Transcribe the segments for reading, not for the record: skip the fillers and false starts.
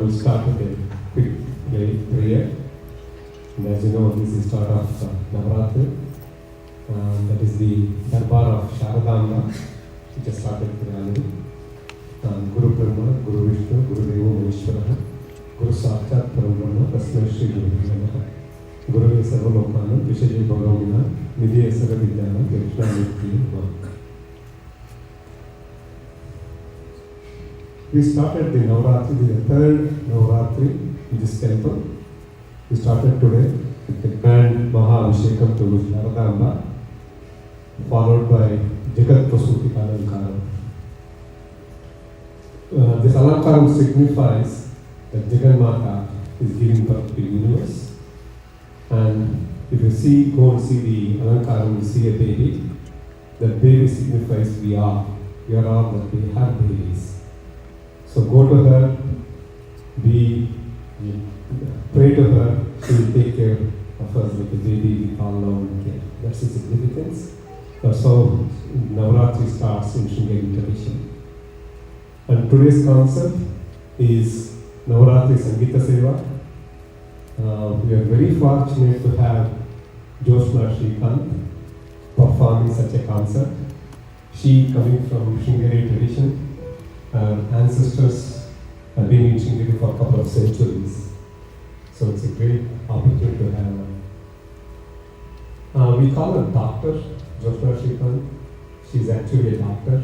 will start with a quick prayer. And as you know, this is the start of Navaratri. That is the Darbar of Sharadamba, which has started already. Guru Brahma, Guru Vishnu, Guru Deva Maheshwara, Guru Sakshat Parabrahma, Tasmai Shri Guru Namaha, Guru Sarvalokana, Vishaji Bhagavina, Nidhi Asara Vidyana, Krishna Murti Namaha. We started the Navaratri, the third Navaratri in this temple. We started today with the grand MahaAbhishekam to Sharadamba, followed by Jagat Prasuti Alankaram. This Alankaram signifies that Jagannatha is giving birth to the universe. And if you go and see the Alankaram, you see a baby. That baby signifies we are. We are all that we have babies. So go to her, pray to her, she will take care of us like a baby with all love and care. That's the significance. That's how Navaratri starts in Sringeri tradition. And today's concept is Navaratri Sangeeta Seva. We are very fortunate to have Jyotsna Srikanth performing such a concert. She coming from Sringeri tradition. Our ancestors have been in Sringeri for a couple of centuries. So it's a great opportunity to have her. We call her Dr. Jyotsna Srikanth. She's actually a doctor.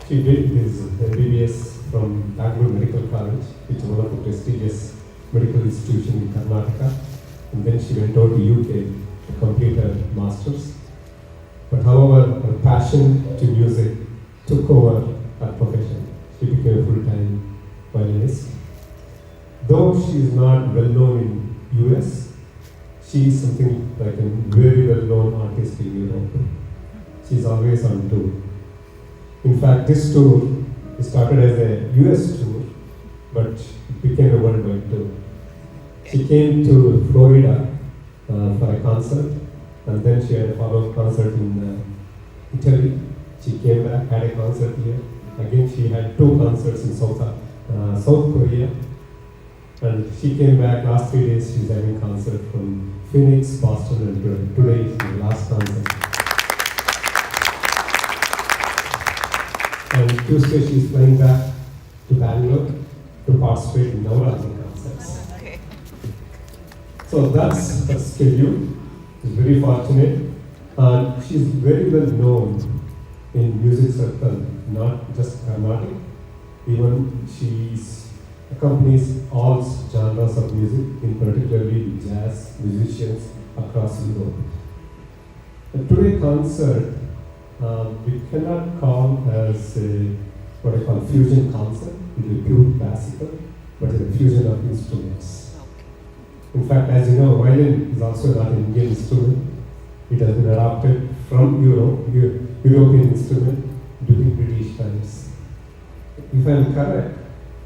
She did his MBBS from Bangalore Medical College, which is one of the prestigious medical institutions in Karnataka. And then she went out to UK to complete her master's. But however, her passion to music took over her profession. She became a full-time violinist. Though she is not well known in US, she is something like a very well-known artist in Europe. She is always on tour. In fact, this tour started as a US tour, but it became a worldwide tour. She came to Florida for a concert, and then she had a follow-up concert in Italy. She came back, had a concert here. Again, she had 2 concerts in South Korea. And she came back last 3 days. She's having a concert from Phoenix, Boston, and today is the last concert. And Tuesday she's flying back to Bangalore to participate in Navaratri concerts. Okay. So that's her schedule. She's very fortunate. And she's very well known in music circle, not just Carnatic. Even she accompanies all genres of music, in particularly jazz musicians across Europe. Today's concert, we cannot call as what I call fusion concert. It is pure classical, but it's a fusion of instruments. In fact, as you know, violin is also not an Indian instrument. It has been adopted from European instrument during British times. If I am correct,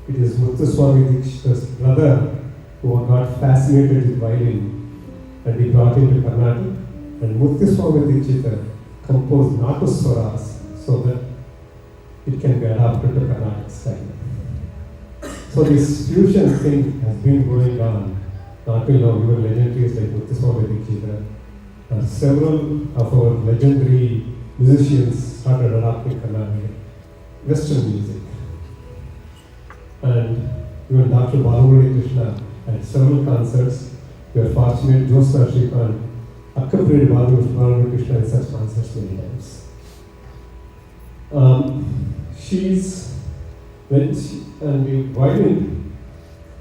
it is Swamy Dikshita's brother who got fascinated with violin, and he brought him to Karnataka. And Swamy Dikshita composed Natuswaras so that it can be adapted to Karnataka style. So this fusion thing has been going on not till now. Even legendaries like Swamy Dikshita, several of our legendary musicians started adapting Karnataka Western music. And even Dr. Bhavani at several concerts. We are fortunate Jyotsna Srikanth accompanied Bhavani Krishna in such concerts many times.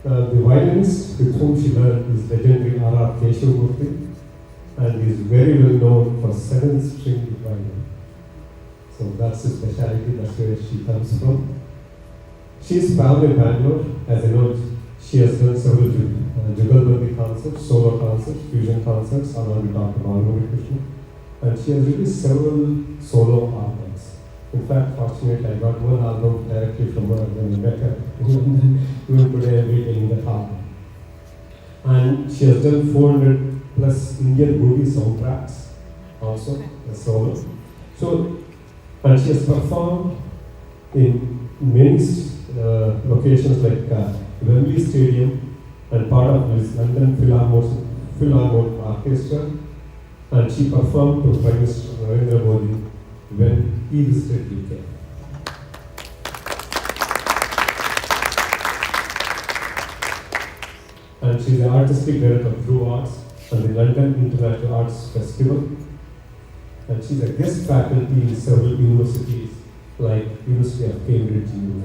The violinist with whom she learned is legendary R.R. Keshavamurthy, and is very well known for 7-string violin. So that's the specialty, that's where she comes from. She is found in Bangalore. As I know, she has done several Jugalbandi concerts, solo concerts, fusion concerts, along with Dr. Bhavani Krishna. And she has released several solo albums. In fact, fortunately, I got one album directly from her when I met her. Even today, I'm retaining that album. And she has done 400 plus Indian movie soundtracks also, as solo. So And she has performed in many locations like Wembley Stadium and part of this London Philharmonic Orchestra. And she performed to Prime Minister Narendra Modi when he visited UK. And she is the artistic director of Blue Arts and the London International Arts Festival. And she is a guest faculty in several universities like University of Cambridge in UK.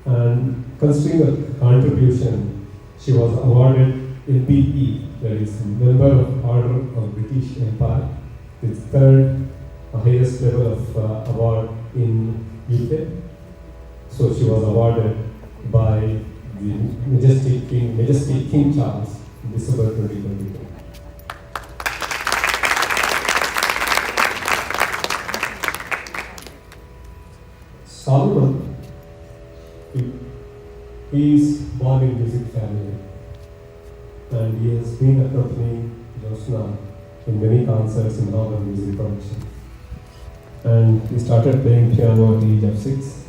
And considering her contribution, she was awarded MBE, that is Member of Order of British Empire, the third highest level of award in UK. So she was awarded by the Majestic King Charles in December 2022. Solomon, he is born in music family, and he has been accompanying Jyotsna in many concerts in our music production. And he started playing piano at the age of 6,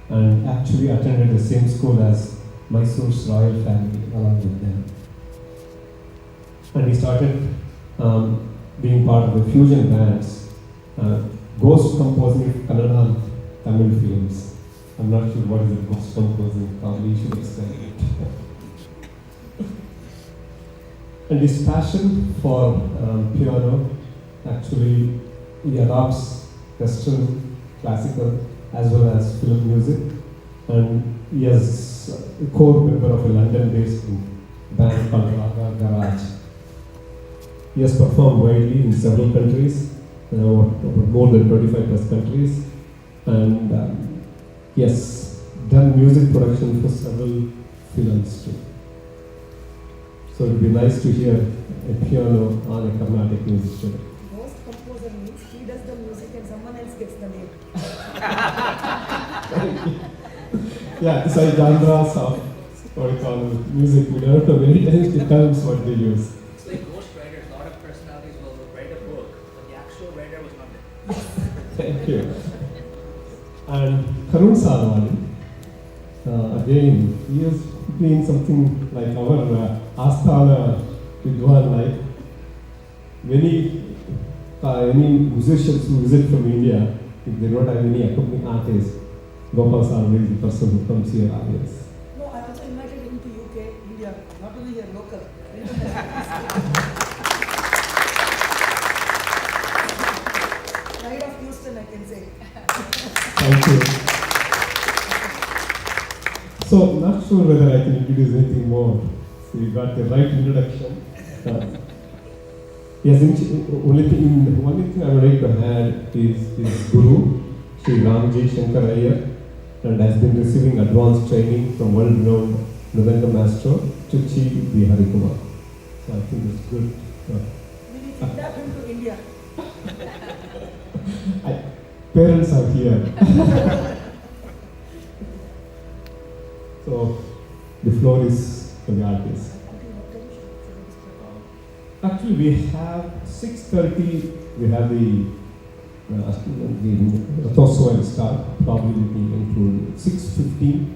and actually attended the same school as Mysore's royal family along with them. And he started being part of the fusion bands, ghost composing Kannada and Tamil films. I'm not sure what is a ghost composing, probably you should explain it. And his passion for piano, actually he adopts Western, classical, as well as film music. And he is a core member of a London-based band called Navagraha. He has performed widely in several countries, more than 25 plus countries, and he has done music production for several films too. So it would be nice to hear a piano on a Carnatic music today. Most composer means he does the music and someone else gets the name. Yeah, these are genres of what we call music. We don't know many times the terms what they use. It's like ghost writers. A lot of personalities will write a book, but the actual writer was not there. Thank you. And Karun Sarwani, again, he has been something like our Asthana Vidwan, like any musicians who visit from India, if they don't have any accompanying artists, Gopal Sarwani is the person who comes here always. No, I also invited him to UK, India, not only here, local. Pride of Houston, I can say. Thank you. So, not sure whether I can introduce anything more. So, you got the right introduction. Yes, only thing I would like to add is his guru, Sri Adi Shankaracharya, and has been receiving advanced training from world-renowned Mridanga master Trishati Harikumar. So I think it's good. We need to adapt him to India. Parents are here. So the floor is for the artist. Actually, we have 6:30. We have the Rathoswam will start. Probably we will include 6:15,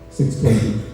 6:20.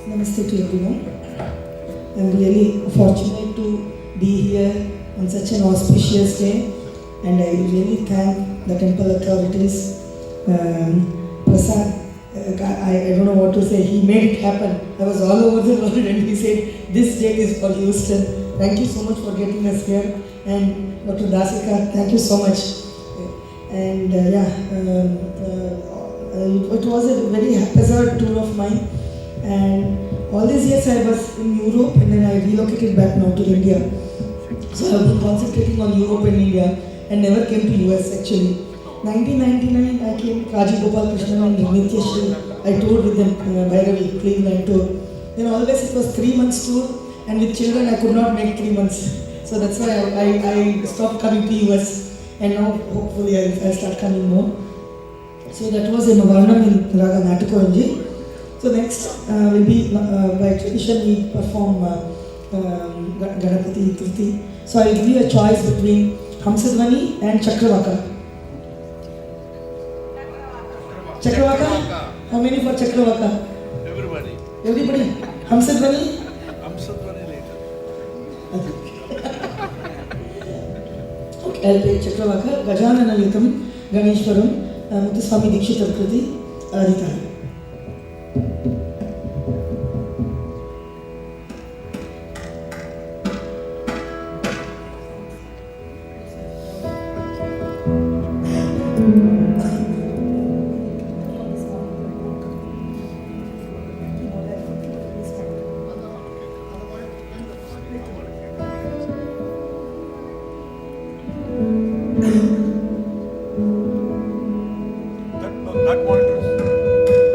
Namaste to everyone. I'm really fortunate to be here on such an auspicious day, and I really thank the temple authorities. Prasad, I don't know what to say, he made it happen. I was all over the world and he said, this day is for Houston. Thank you so much for getting us here. And Dr. Dasika, thank you so much. And it was a very haphazard tour of mine. And all these years I was in Europe, and then I relocated back now to India. So I've been concentrating on Europe and India and never came to US actually. 1999 I came Raji Gopal Krishnan and Nityashri. I toured with them, Bhairavi, Cleveland tour. Then always it was 3 months tour, and with children I could not make 3 months. So that's why I stopped coming to US, and now hopefully I'll start coming more. So that was in Varnam in Raga Natako Anji. So next will be, by tradition we perform Ganapathi Trishati. So I'll give you a choice between Hamsadvani and Chakravaka. Chakravaka? How many for Chakravaka? Everybody. Everybody? Hamsadvani? Hamsadvani later. Okay, I'll play Chakravaka. Gajanana Litam, Ganeshwaram, Muthuswamy Dikshitar Kriti, Lalitha. That monitor.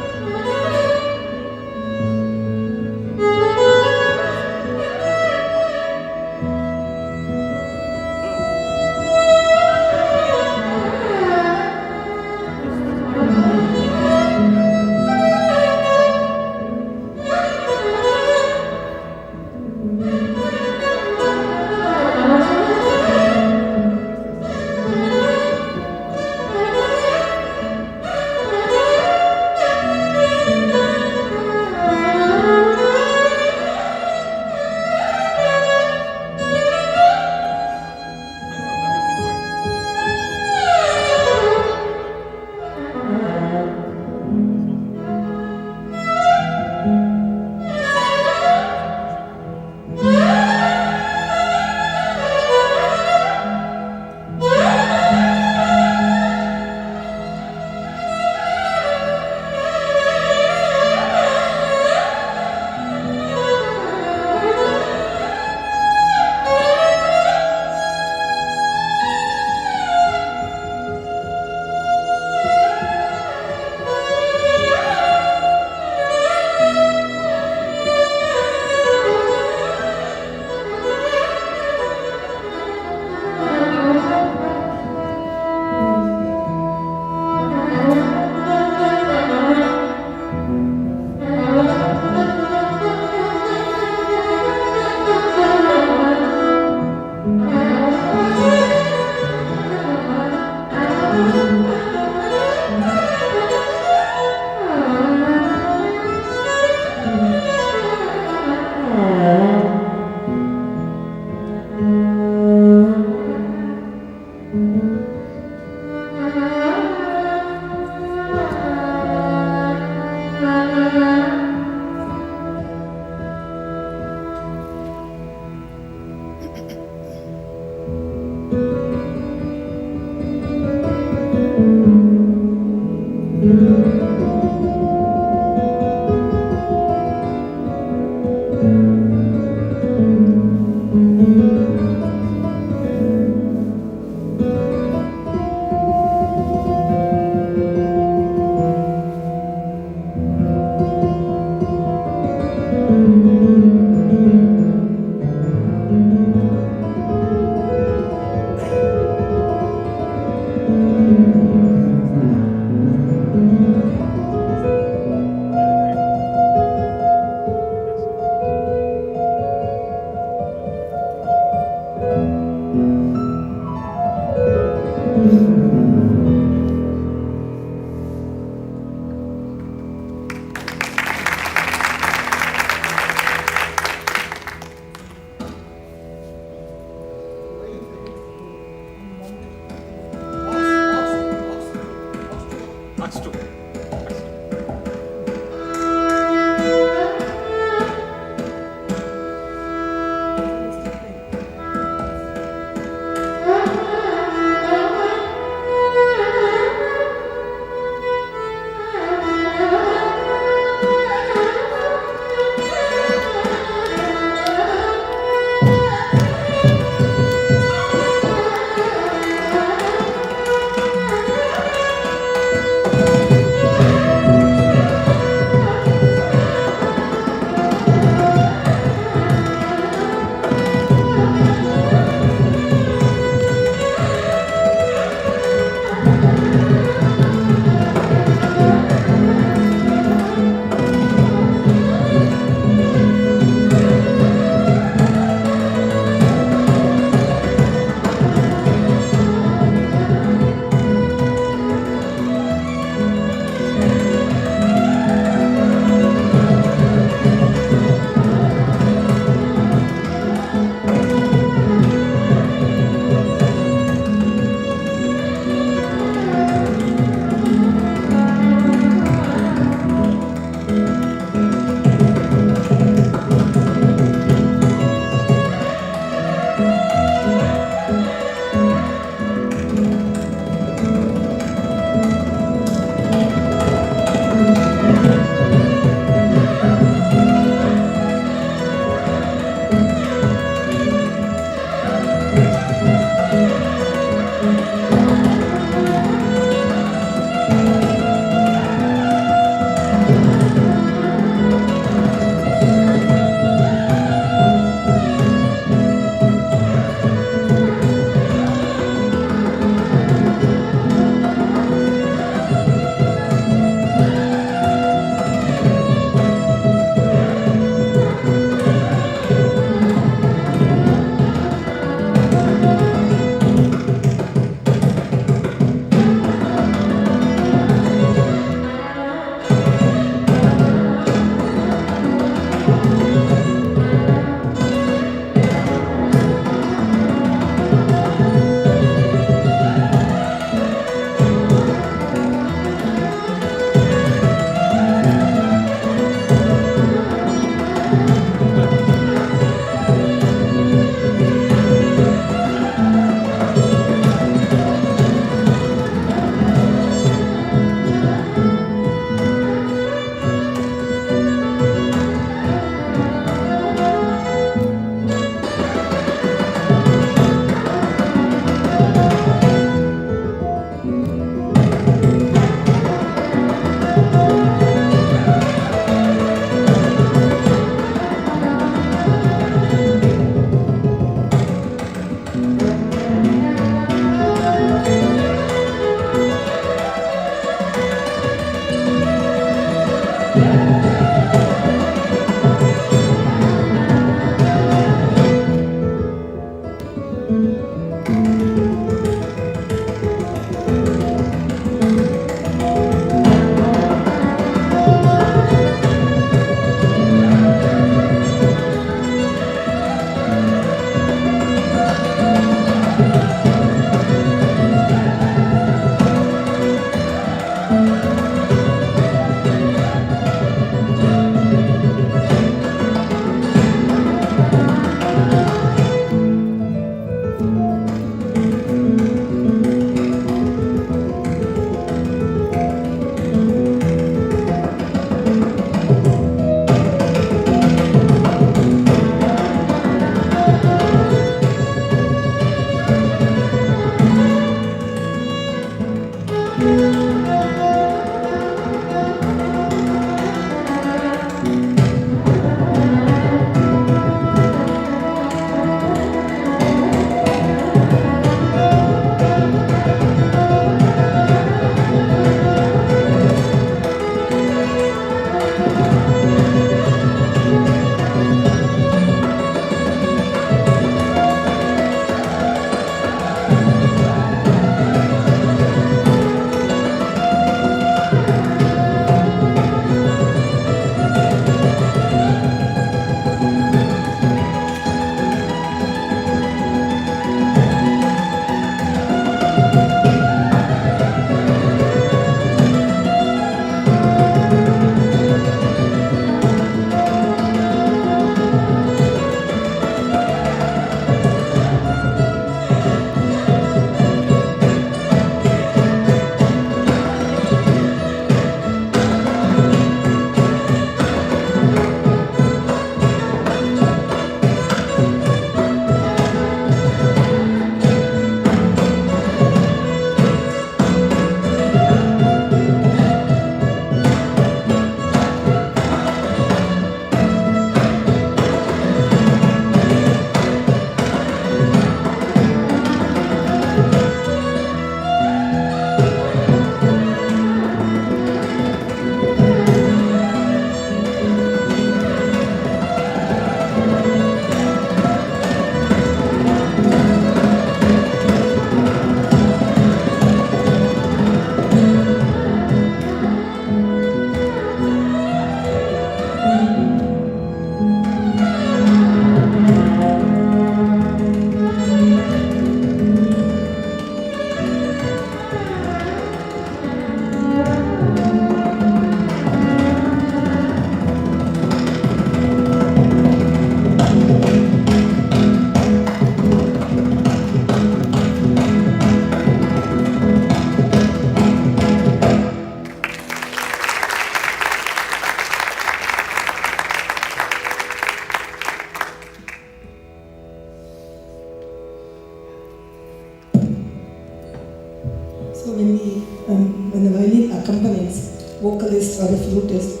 vocalist or a flutist,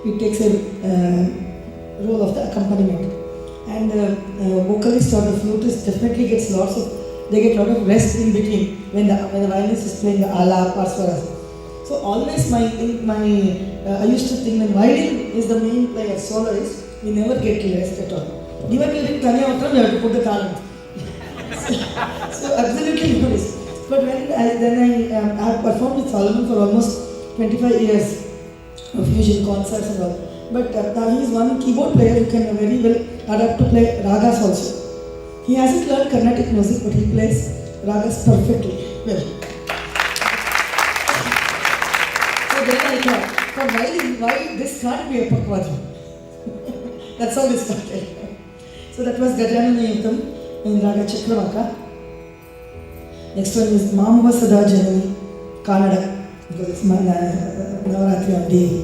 it takes a role of the accompaniment. And the vocalist or the flutist definitely gets they get a lot of rest in between when the violinist is playing the alap or swaras. So always I used to think when violin is the main player, soloist, we never get rest at all. Even during Tanya Utram, you have to put the talent. So absolutely no rest. But when I have performed with Solomon for almost 25 years of fusion concerts and all. But he is one keyboard player who can very well adapt to play ragas also. He hasn't learned Carnatic music, but he plays ragas perfectly well. So then I thought, for violin, why this can't be a pakwadam? That's how we started. So that was Gajanana in Raga Chakravaka. Next one is Mamava Sada Janani, Kannada, because it's Navaratri on Devi.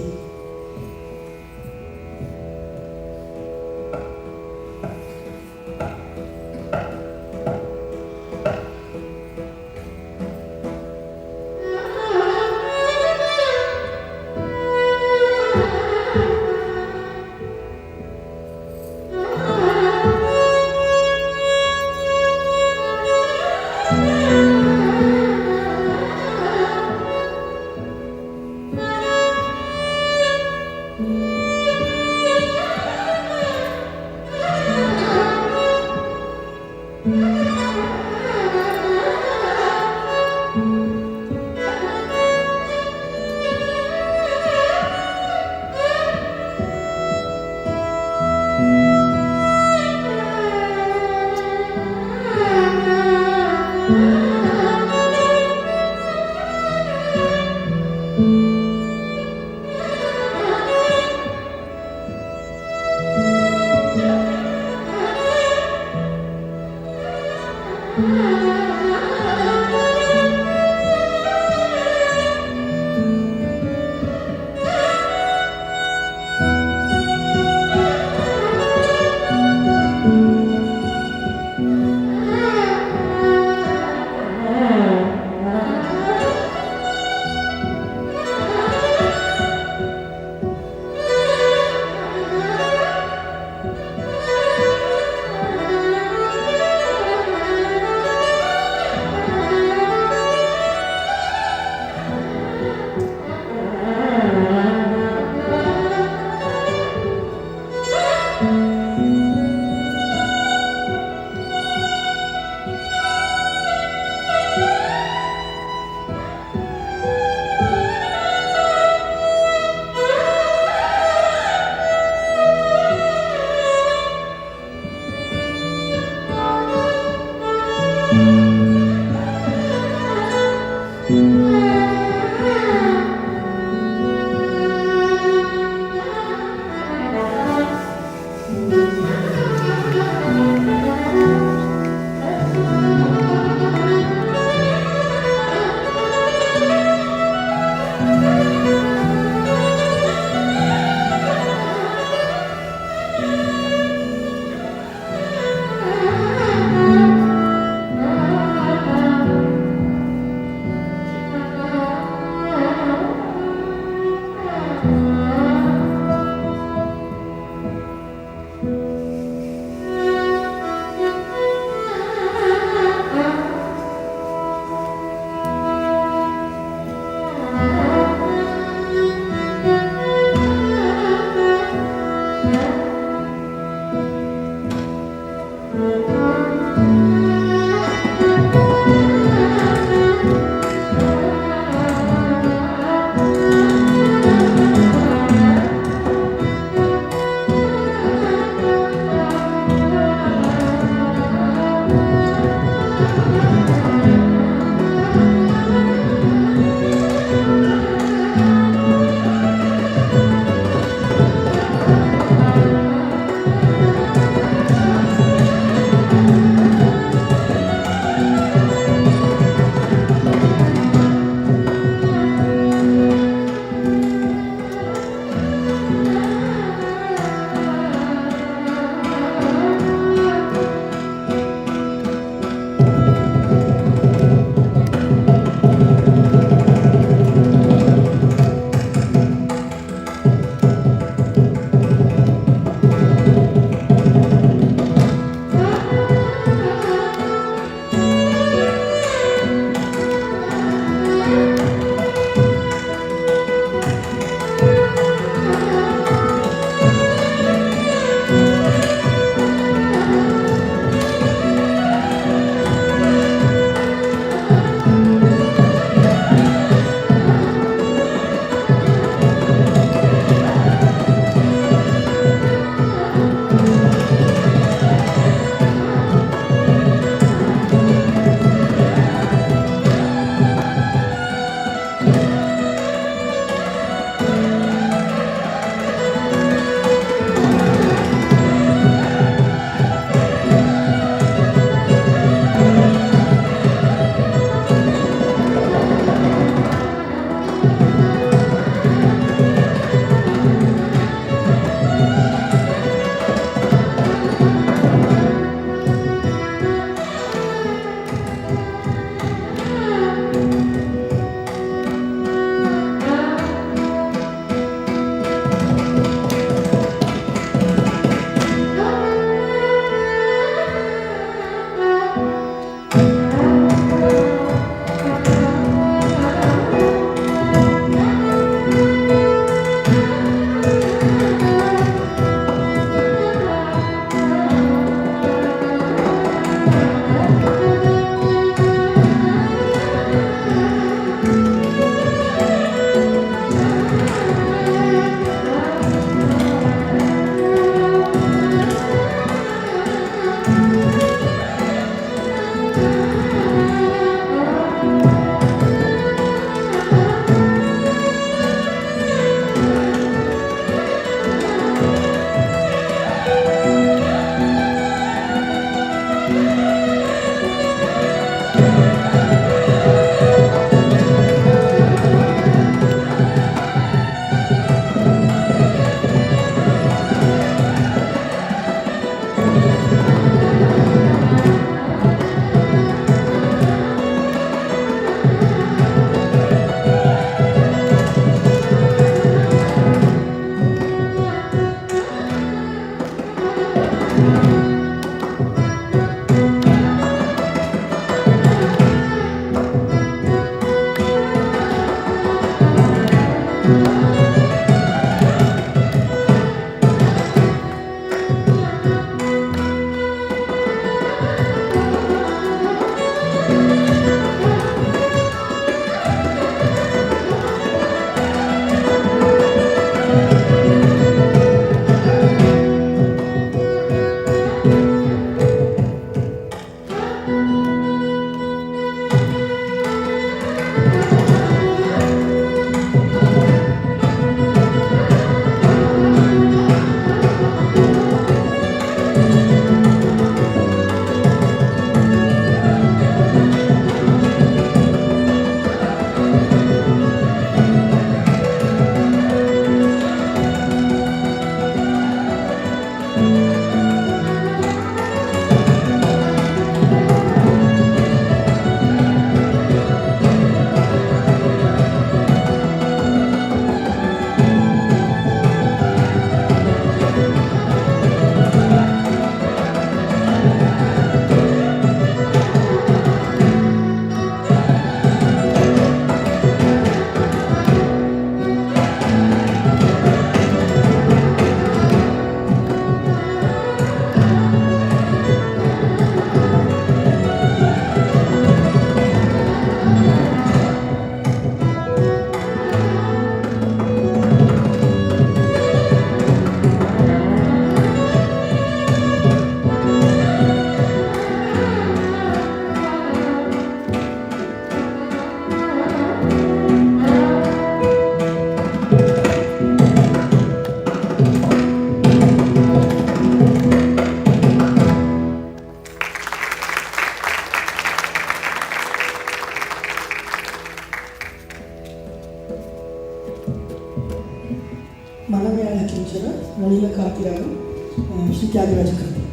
Shri Tyagaraja करते.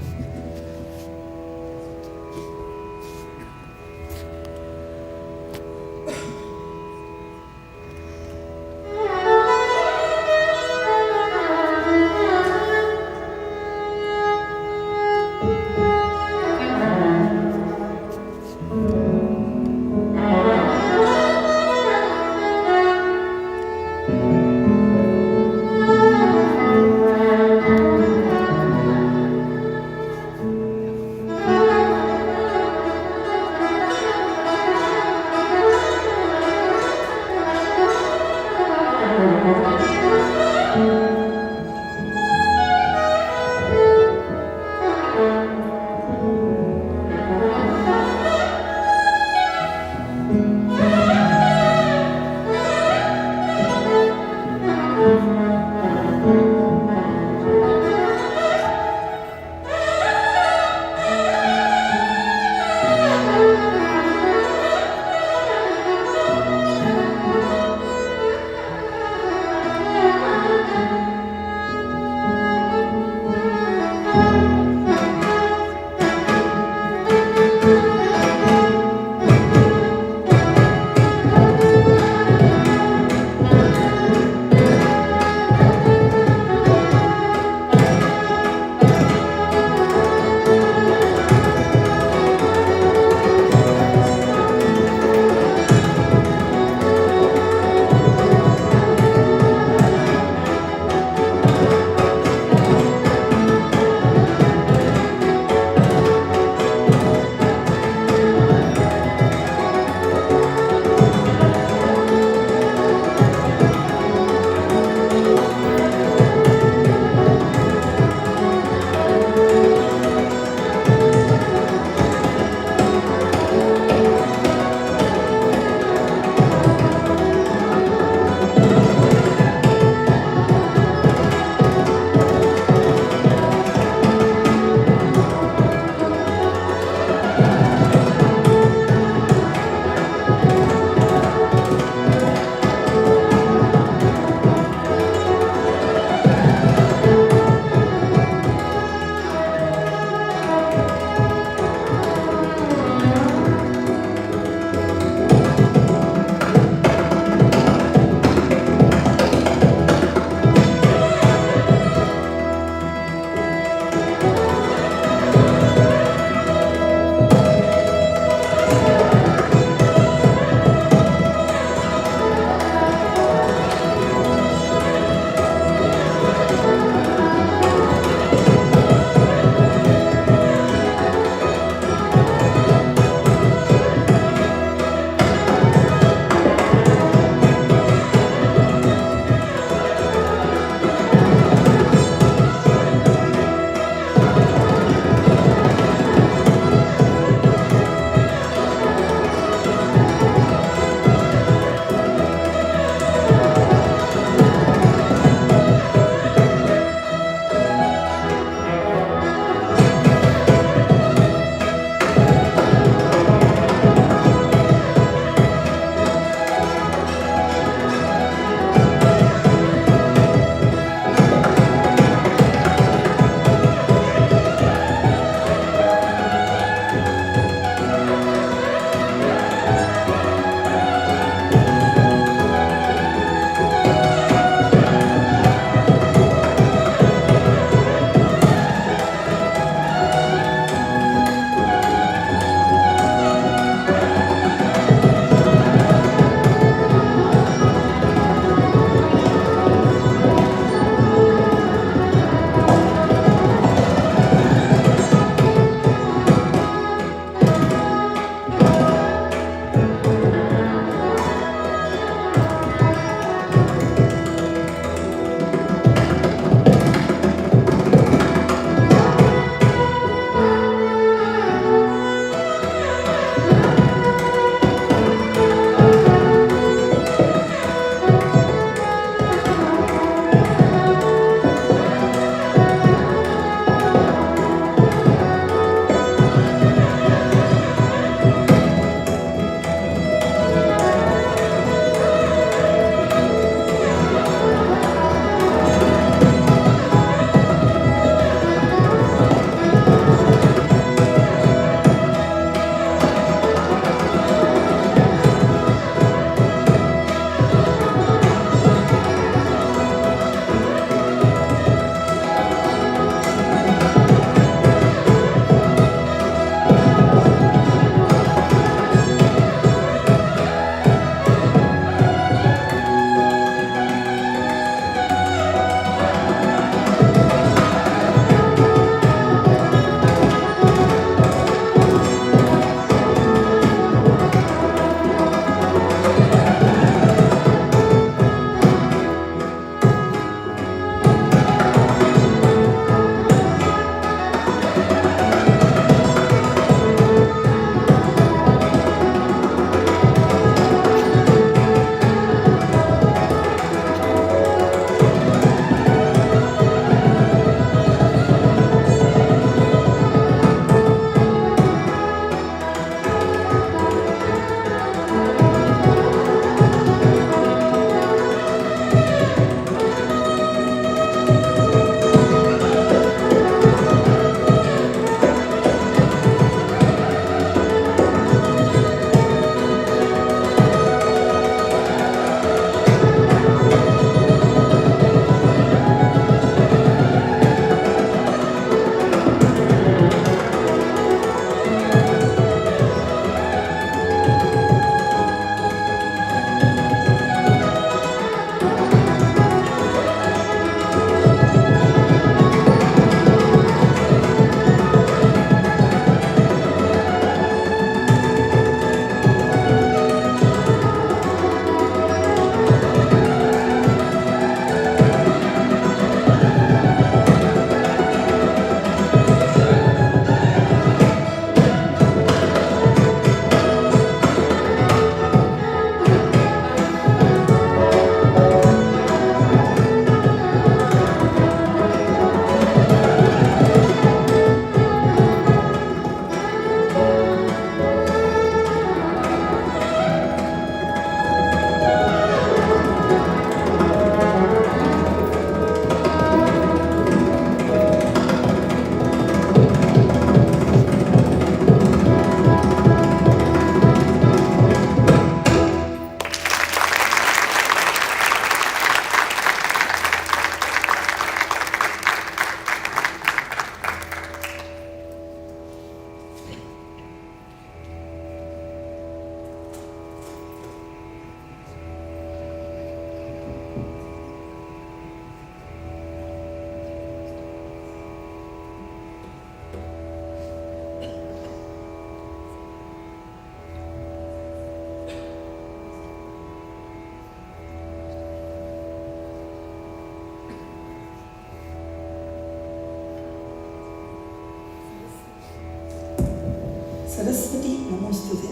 Saraswati Namostute.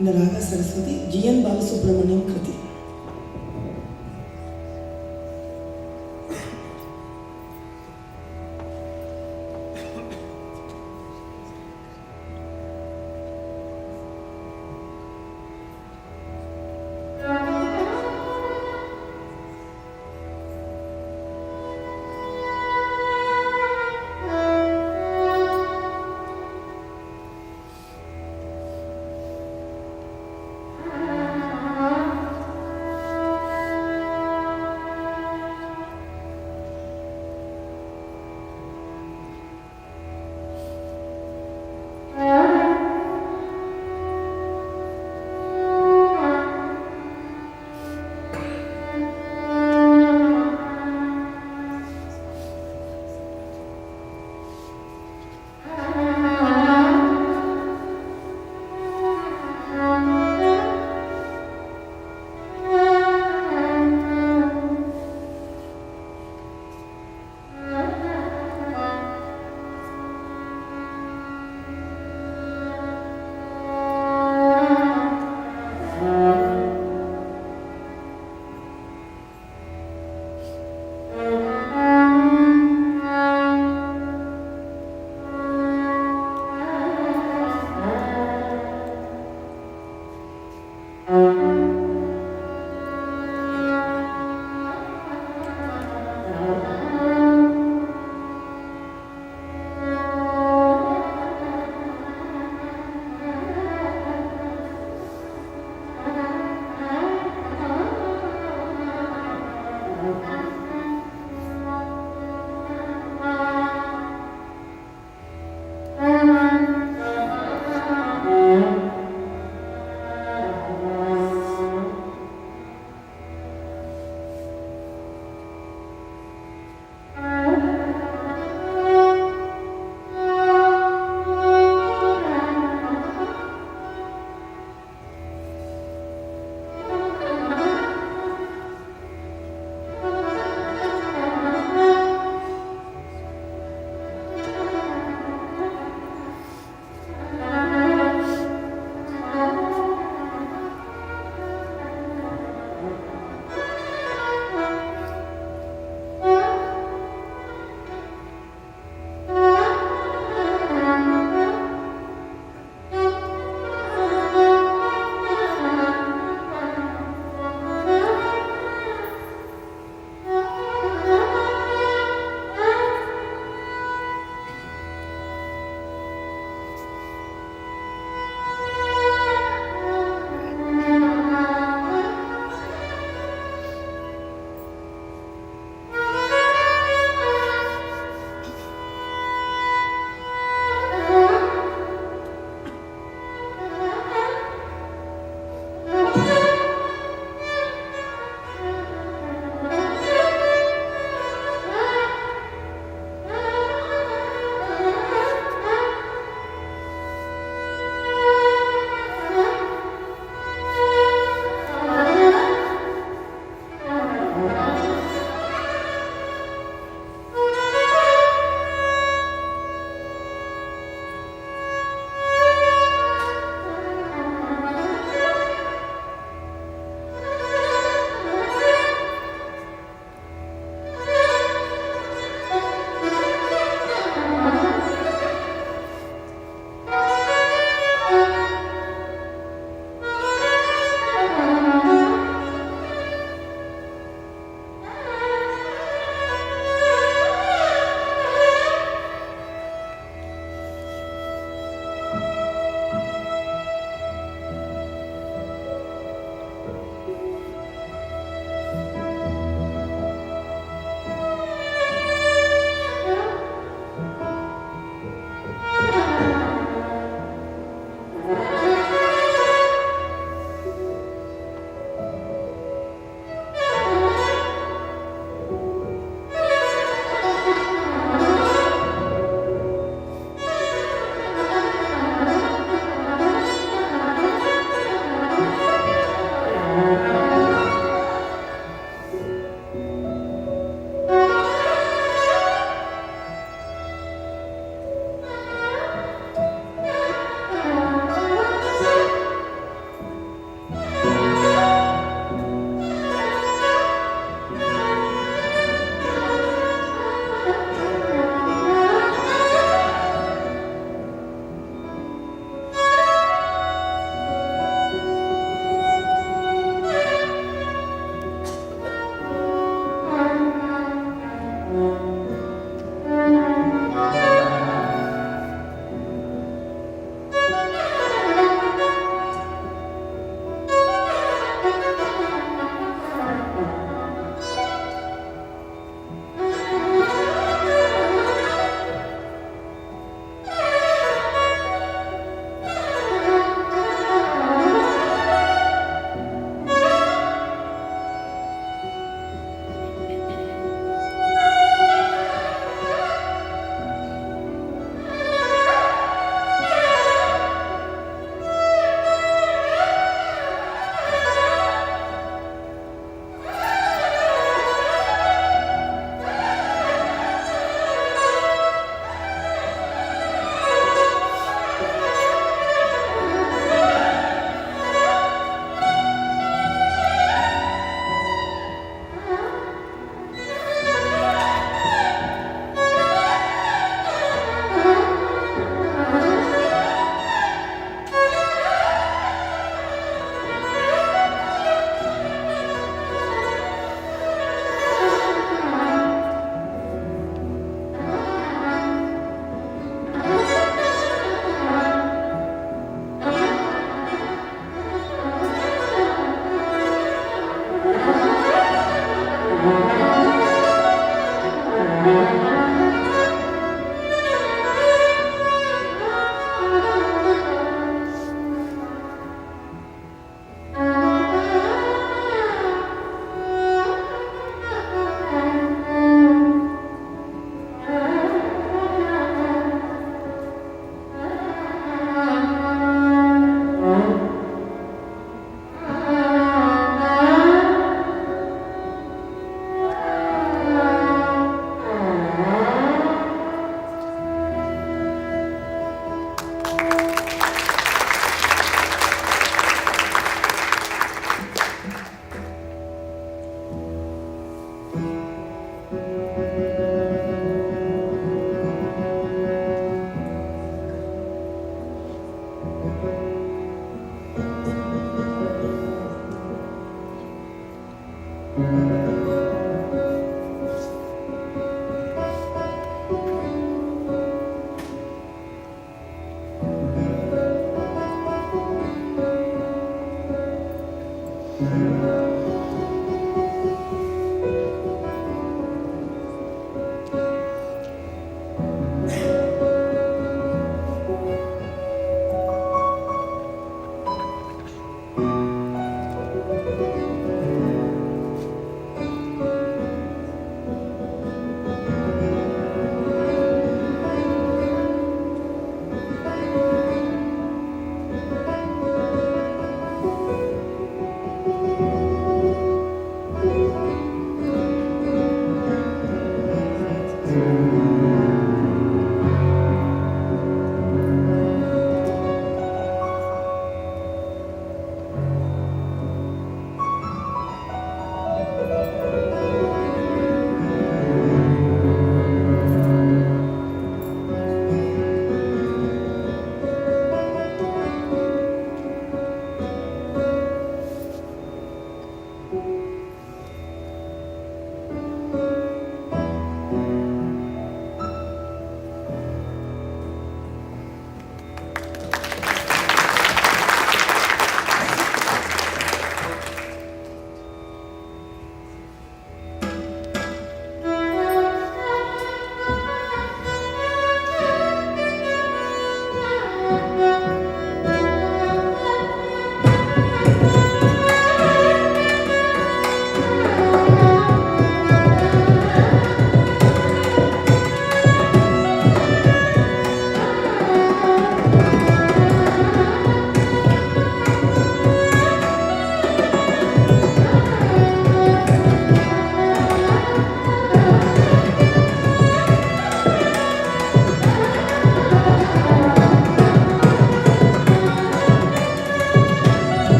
In the Raga Saraswati, G.N. Balasubramaniam Kriti.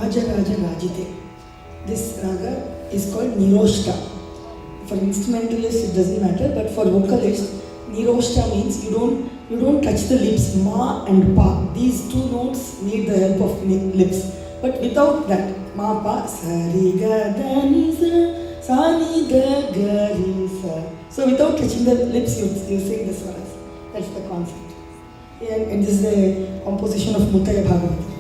Raja Raja Rajite. This raga is called Niroshta. For instrumentalist it doesn't matter, but for vocalist, Niroshta means you don't touch the lips, ma and pa. These two notes need the help of lips. But without that, ma pa sa ri ga da ni sa sa ni da ga ri sa. So without touching the lips, you sing the swaras. That's the concept. And this is the composition of Mutaya Bhagavati.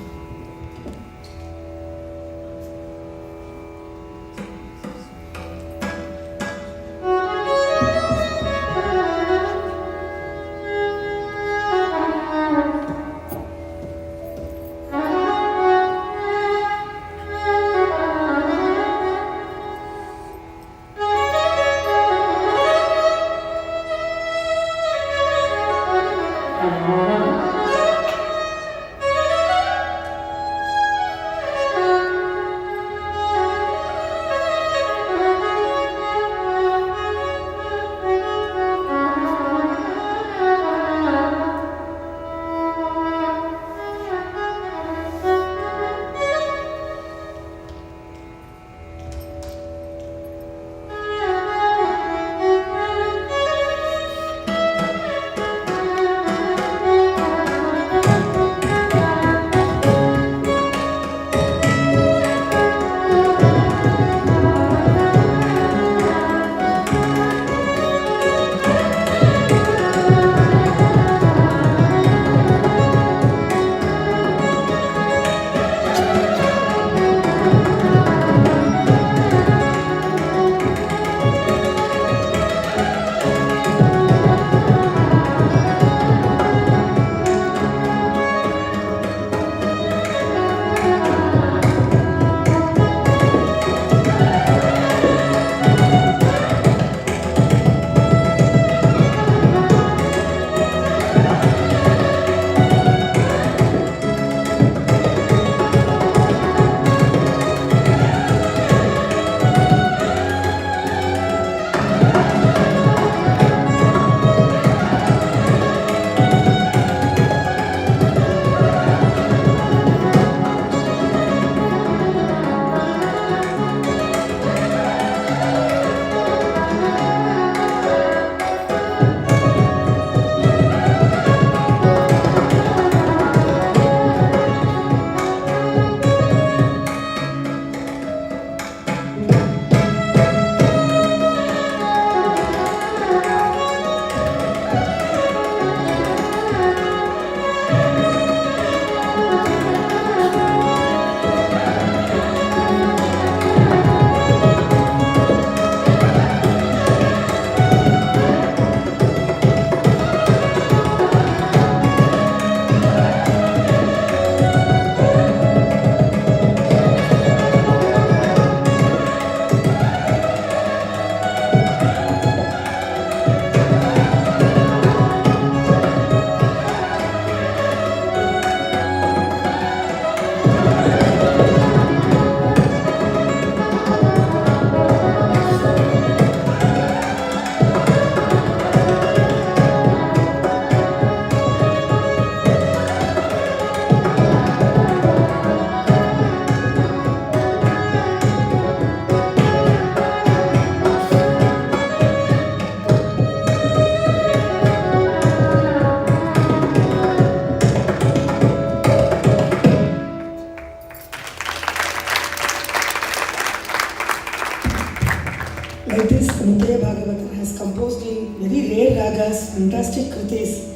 Like this, Mutaya Bhagavata has composed in very rare ragas, fantastic kritis,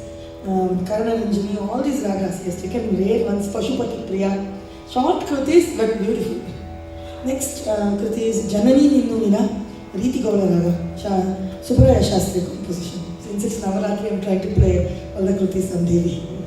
Karana Anjaneya, all these ragas. He has taken rare ones, Pashupati Priya, short kritis but beautiful. Next kriti is Janani Ninnumina, Riti Gaula Raga, Subrahmanya Shastri composition. Since it's Navaratri, I am trying to play all the kritis on Devi.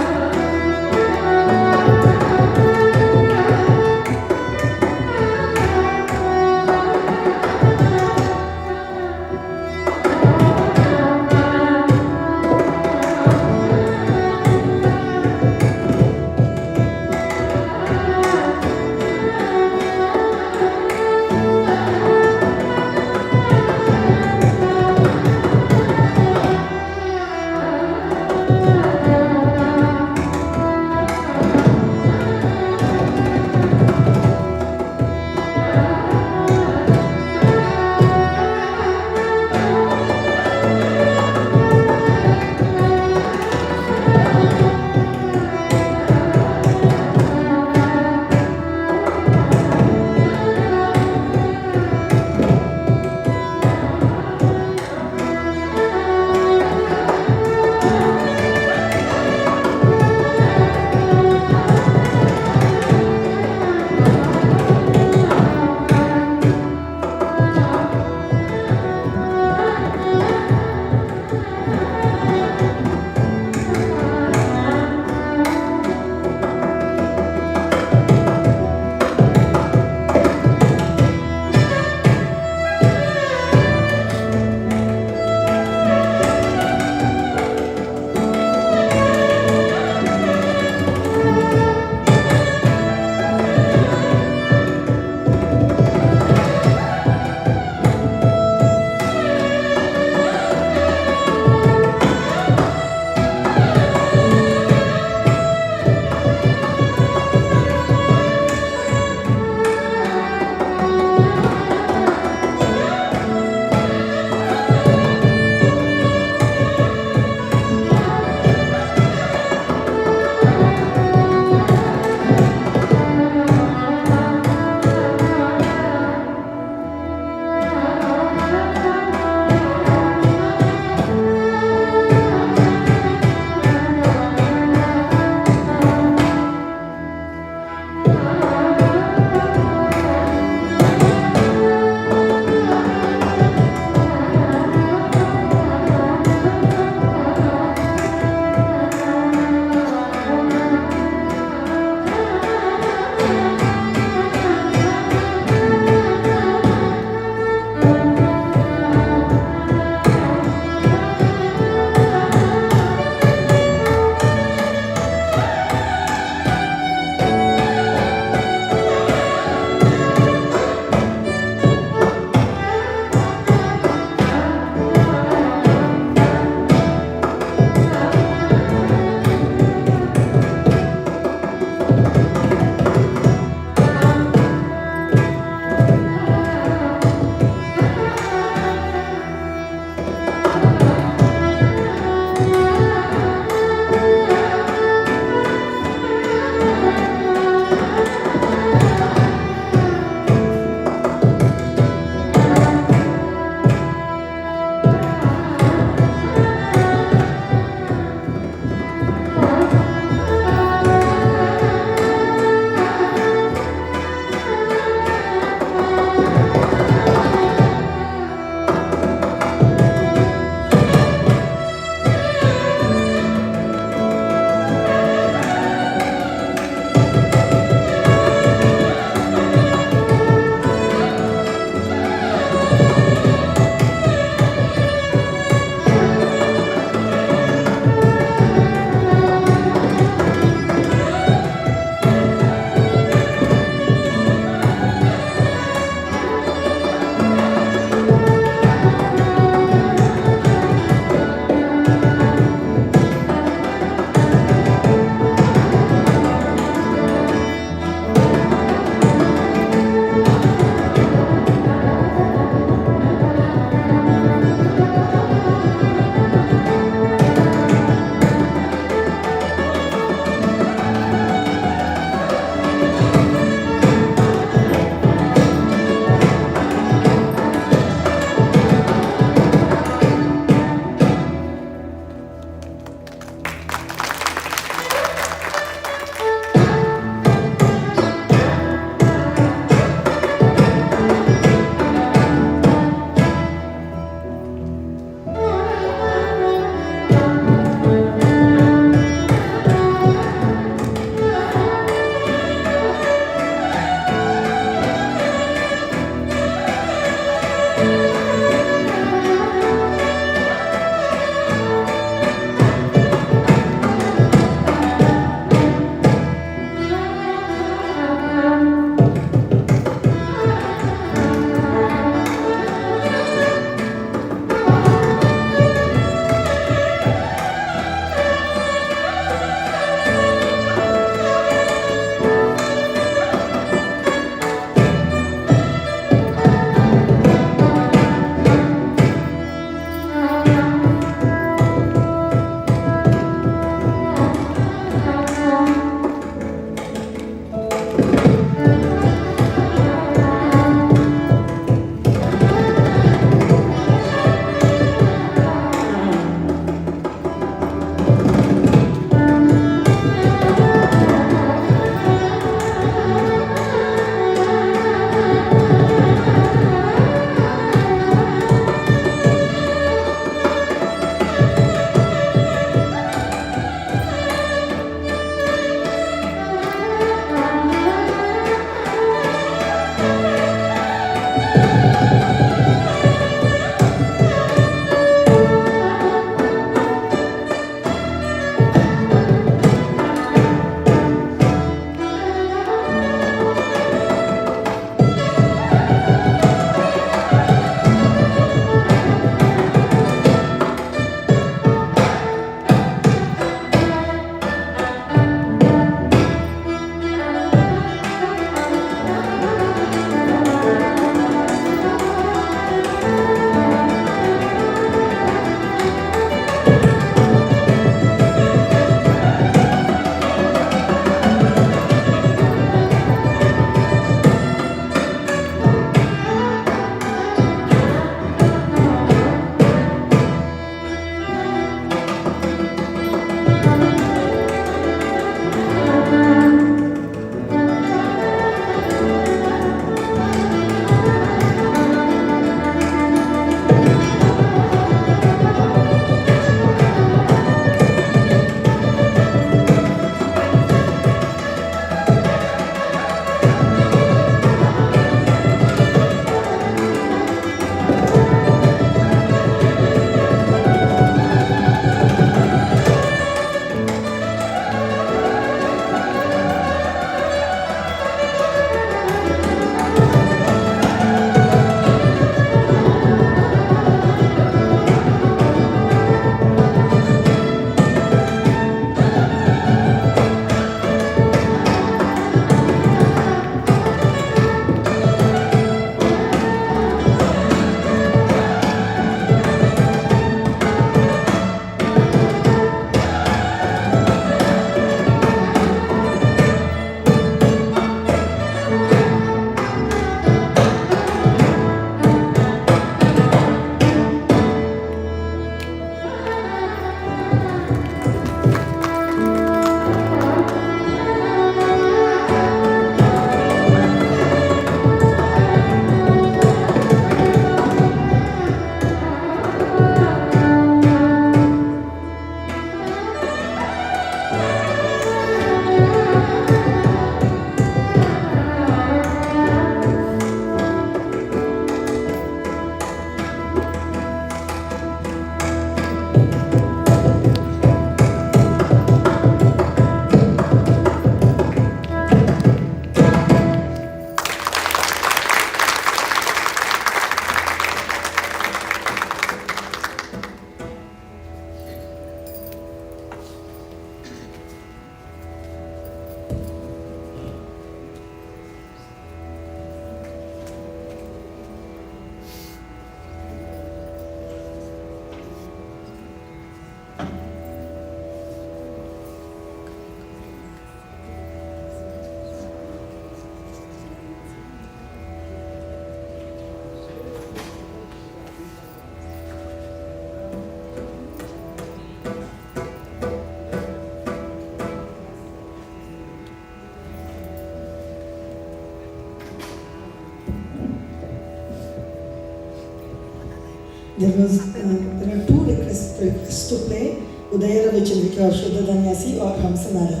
there are two requests to play Udayara Vichandrika or Shuddha Danyasi or Hamsanara.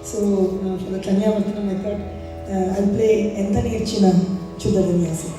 So for the Kanyavatana method, I'll play Enta Nirchina Shuddha Danyasi.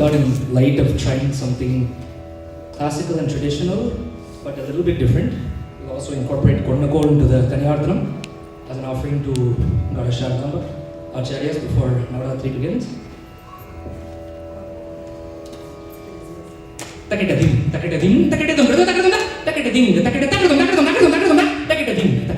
In light of trying something classical and traditional, but a little bit different, we'll also incorporate Kornakol into the Tanyardhanam as an offering to Goddess Sharma, Acharyas, before Navaratri begins. Takitadim, takitadim, takitadim, takitadim, takitadim, takitadim, takitadim, takitadim, takitadim, takitadim, takitadim, takitadim, takitadim,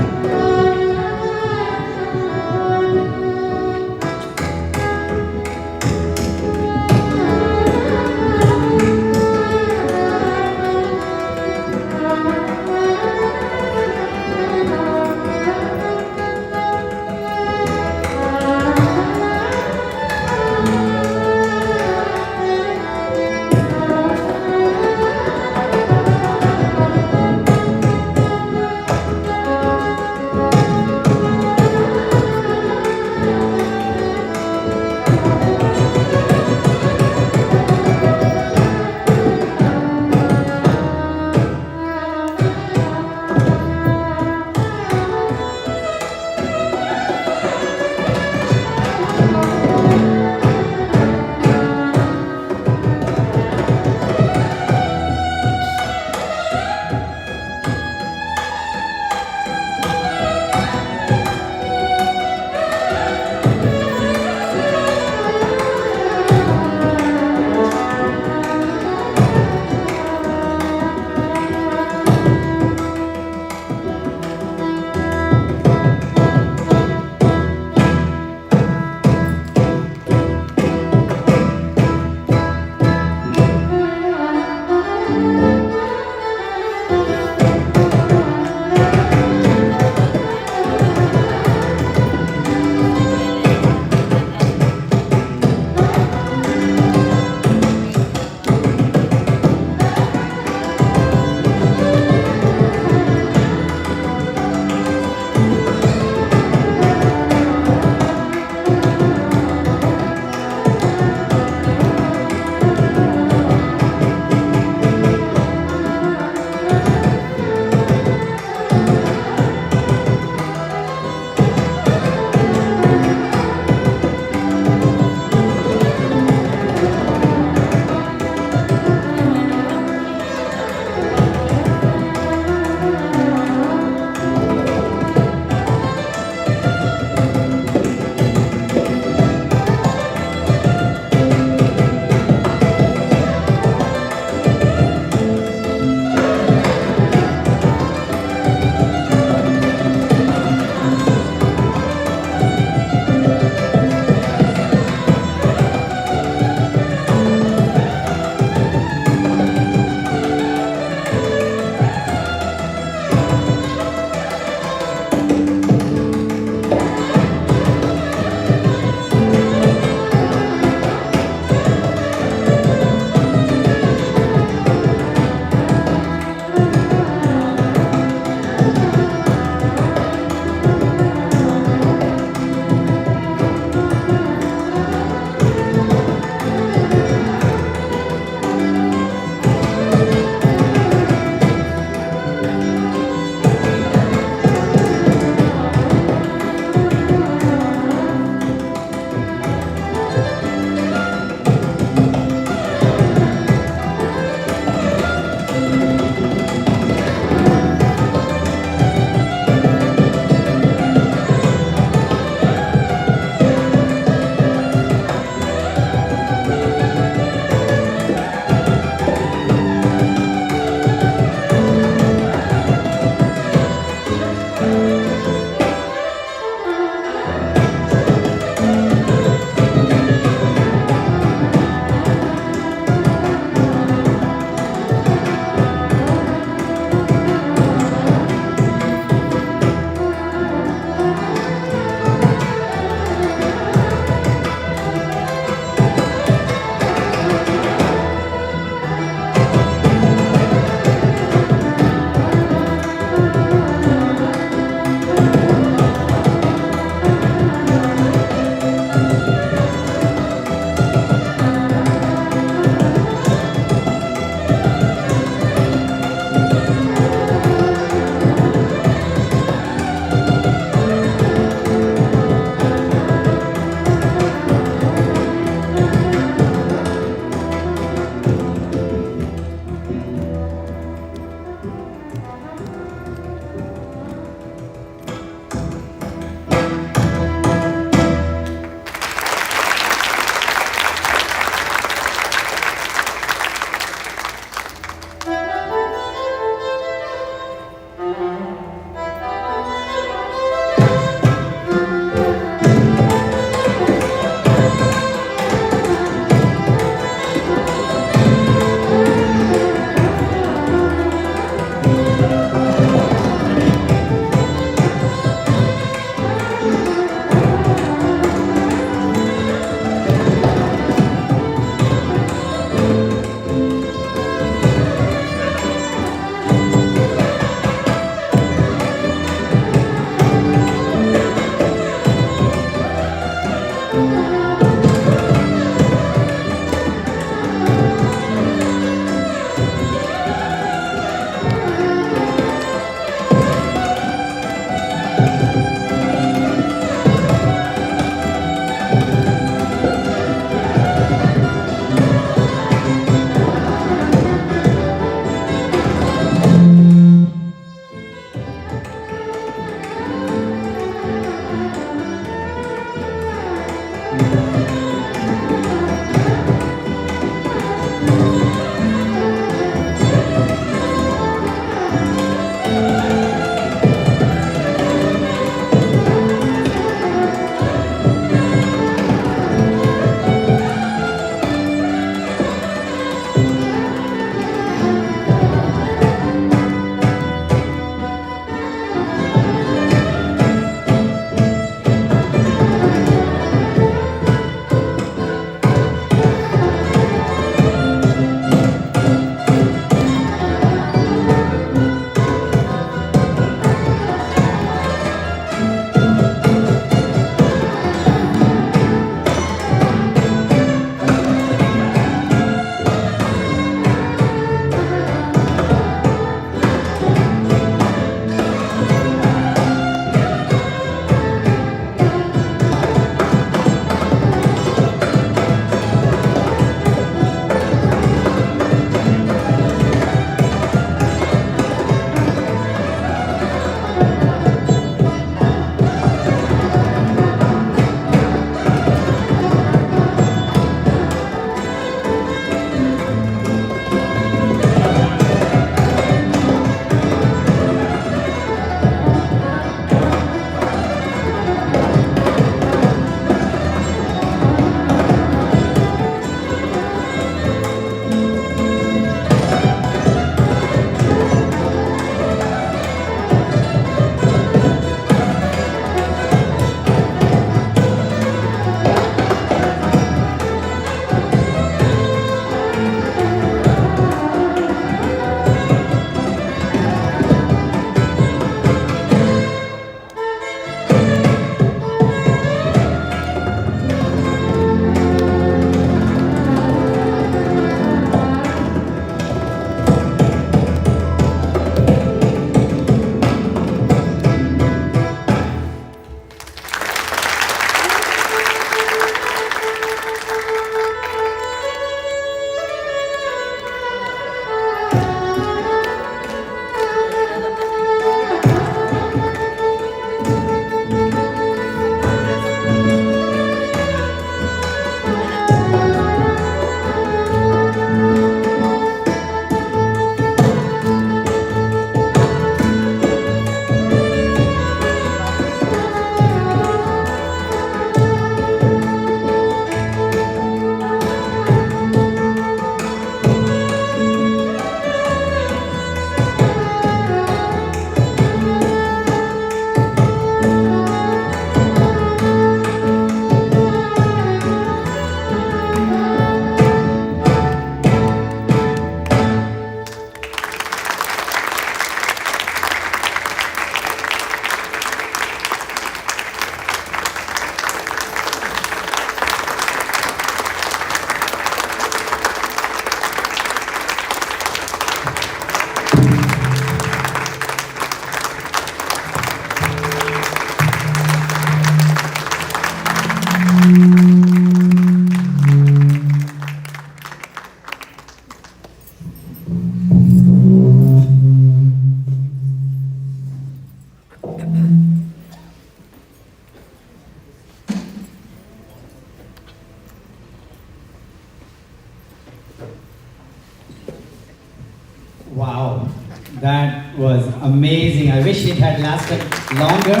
was amazing. I wish it had lasted longer.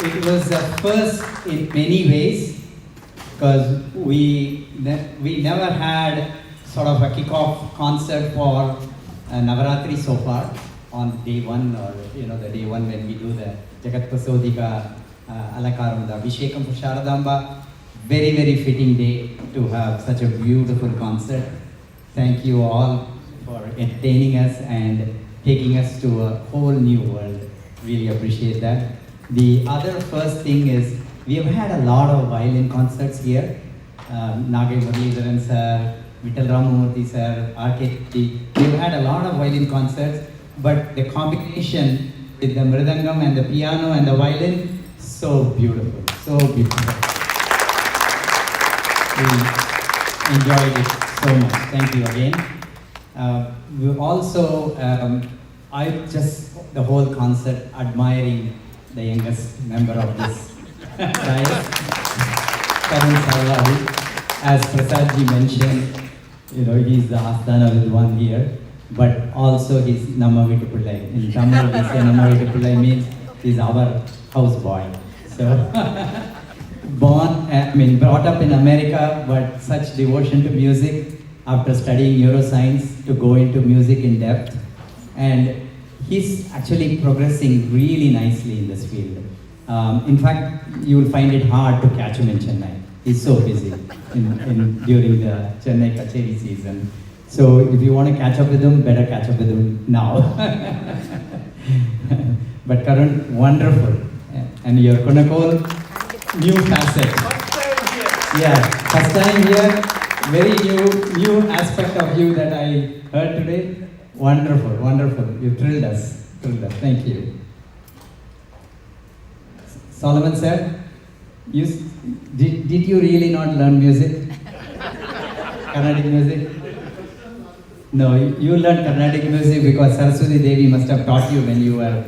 It was a first in many ways because we never had sort of a kick-off concert for Navaratri so far on day one, or the day one when we do the Jagat Prasodika Alakaram, the Abhishekam for Sharadamba. Very, very fitting day to have such a beautiful concert. Thank you all for entertaining us and taking us to a whole new world. Really appreciate that. The other first thing is, we have had a lot of violin concerts here. Nagai Muralidharan sir, Vittal Ramamurthy sir, RKT. We've had a lot of violin concerts, but the combination with the mridangam and the piano and the violin, so beautiful, so beautiful. We enjoyed it so much. Thank you again. We also, I just, the whole concert, admiring the youngest member of this dais, Karan Sarwari. As Prasadji mentioned, he's the Asthana with one ear, but also he's Namma Pillai. In Tamil, we say Namma Pillai means he's our houseboy. So, brought up in America, but such devotion to music after studying neuroscience to go into music in depth. And he's actually progressing really nicely in this field. In fact, you will find it hard to catch him in Chennai. He's so busy during the Chennai Kacheri season. So if you want to catch up with him, better catch up with him now. But Karan, wonderful. And your Konakol, new facet. Yeah, first time here, very new aspect of you that I heard today. Wonderful, wonderful. You thrilled us. Thank you. Solomon sir, did you really not learn music? Carnatic music? No, you learned Carnatic music because Saraswati Devi must have taught you when you were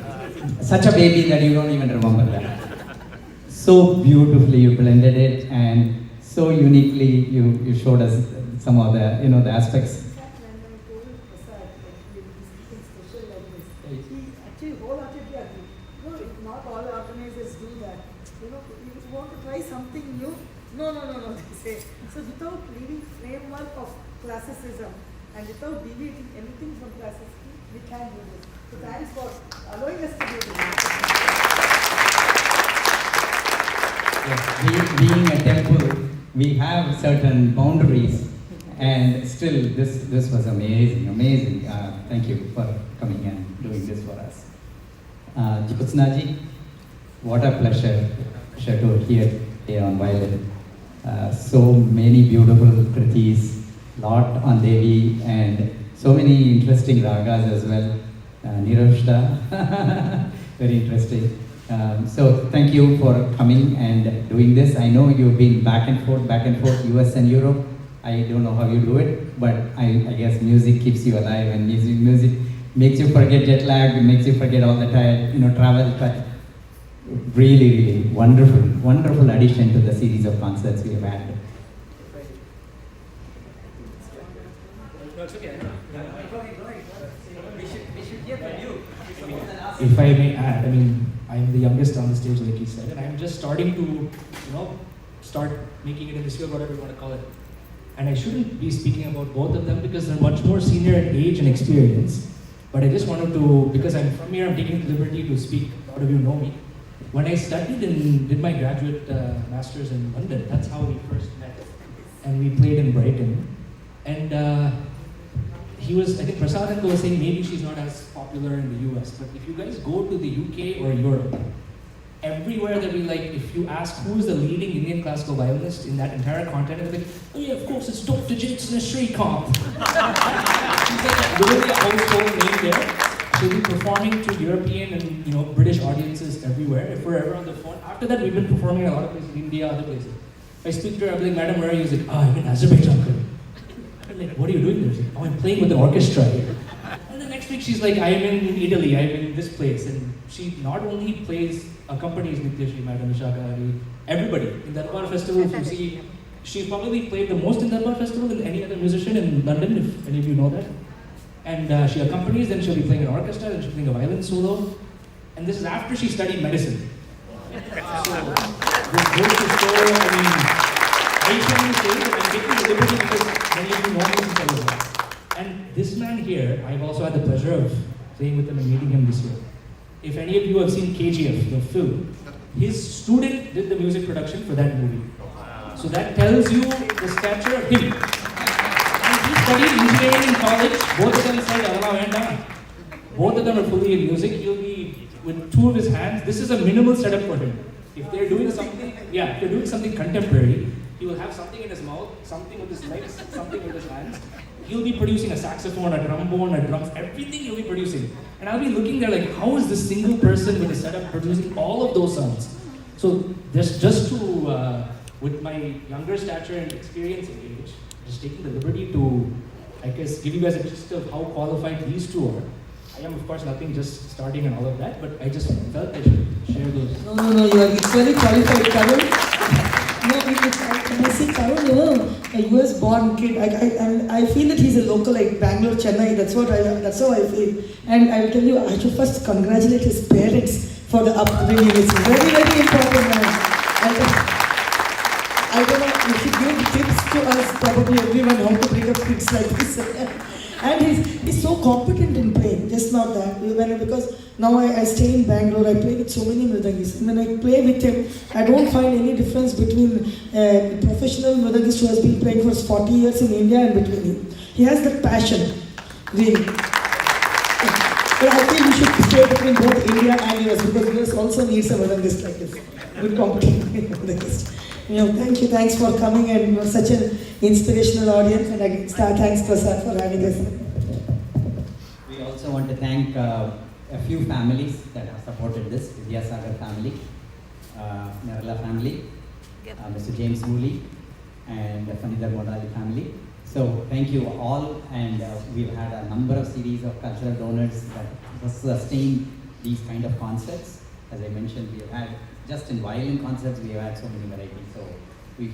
such a baby that you don't even remember that. So beautifully you blended it, and so uniquely you showed us some of the the aspects. Actually wholeheartedly agree. Not all organizers do that. You want to try something new? No, they say. So without leaving framework of classicism and without deviating anything from classicism, we can do this. So thanks for allowing us to do this. Yes, being a temple, we have certain boundaries, and still this was amazing. Thank you for coming and doing this for us. Jyotsna ji, what a pleasure to hear here on violin. So many beautiful kritis, lot on Devi, and so many interesting ragas as well. Nirashta, very interesting. So thank you for coming and doing this. I know you've been back and forth, US and Europe. I don't know how you do it, but I guess music keeps you alive, and music makes you forget jet lag, makes you forget all the time, travel. But really wonderful addition to the series of concerts we have had. If I may add, I'm the youngest on the stage, like he said, and I'm just starting to, start making it in this field, whatever you want to call it. And I shouldn't be speaking about both of them because they're much more senior in age and experience. But I just wanted to, because I'm from here, I'm taking the liberty to speak. A lot of you know me. When I studied and did my graduate master's in London, that's how we first met. And we played in Brighton. And I think Prasadan was saying maybe she's not as popular in the US, but if you guys go to the UK or Europe, everywhere that if you ask who is the leading Indian classical violinist in that entire continent, they're like, oh yeah, of course, it's Dr.Jyotsna Srikanth. She's literally a household name there. She'll be performing to European and British audiences everywhere. If we're ever on the phone, after that we've been performing in a lot of places, in India, other places. I speak to her, I'll be like, Madam, where are you? She's like, I'm in Azerbaijan. I'm like, what are you doing there? She's like, I'm playing with an orchestra here. And the next week she's like, I'm in Italy, I'm in this place. And she not only accompanies Nitya Shri, Madam Vishaka, everybody. In the Darbar festival, if you see She's probably played the most in Darbar Festival than any other musician in London, if any of you know that. And she accompanies, then she'll be playing an orchestra, then she'll be playing a violin solo. And this is after she studied medicine. So, this goes to show, I can say that I'm taking the liberty because many of you know me since I was young. And this man here, I've also had the pleasure of playing with him and meeting him this year. If any of you have seen KGF, the film, his student did the music production for that movie. So that tells you the stature of him. And he studied engineering in college. Both of them said, "Adala venda." Both of them are fully in music. He'll be with two of his hands. This is a minimal setup for him. If they're doing something contemporary, he will have something in his mouth, something with his legs, something with his hands. He'll be producing a saxophone, a trombone, a drums, everything he'll be producing. And I'll be looking there like, how is this single person with a setup producing all of those sounds? So just to, with my younger stature and experience in age, just taking the liberty to, I guess, give you guys a gist of how qualified these two are. I am, of course, nothing, just starting and all of that, but I just felt I should share those. No, you are equally qualified, Karun. I see Karun, a US born kid. I feel that he's a local, like Bangalore, Chennai. That's how I feel. And I will tell you, I should first congratulate his parents for the upbringing. It's very, very important, man. I don't know, you should give tips to us, probably everyone, how to bring up kids like this. And he's so competent in playing, just not that. Because now I stay in Bangalore, I play with so many mridangis. And when I play with him, I don't find any difference between a professional mridangist who has been playing for 40 years in India and between him. He has that passion, really. But I think we should stay between both India and US because US also needs a mridangist like this. Good competent mridangist. Thanks for coming, and you're such an inspirational audience, and again, thanks Prasad for having us. We also want to thank a few families that have supported this. Vidyasagar family, Nerala family, Mr. James Mooley, and the Fanidar Modali family. So thank you all, and we've had a number of series of cultural donors that sustain these kind of concerts. As I mentioned, we have had, just in violin concerts, we have had so many varieties. So we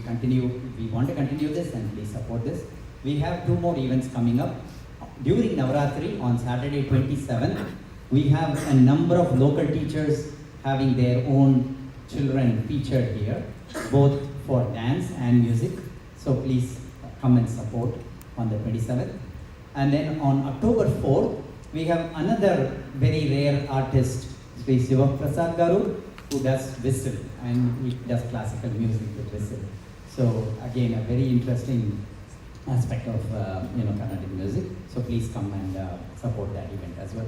want to continue this, and please support this. We have 2 more events coming up. During Navaratri, on Saturday 27th, we have a number of local teachers having their own children featured here, both for dance and music. So please come and support on the 27th. And then on October 4th, we have another very rare artist, Sri Sivaprasad Garu, who does whistle, and he does classical music with whistle. So again, a very interesting aspect of Carnatic music. So please come and support that event as well.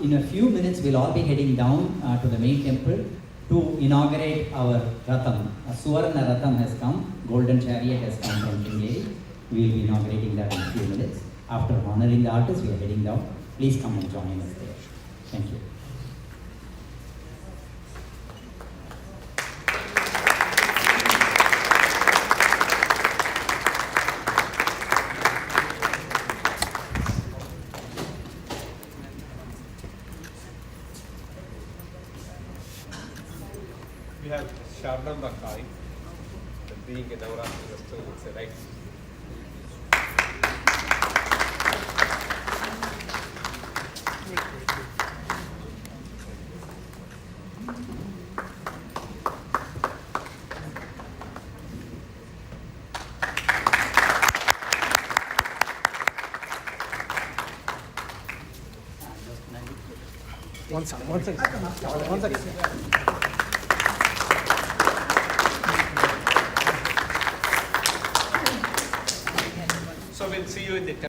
In a few minutes, we'll all be heading down to the main temple to inaugurate our Ratham. A Suvarna Ratham has come, Golden Chariot has come from Sringeri. We'll be inaugurating that in a few minutes. After honoring the artists, we are heading down. Please come and join us there. Thank you. We have Shardan Bakai, being a Navaratri festival, it's a right. One second. So we'll see you in the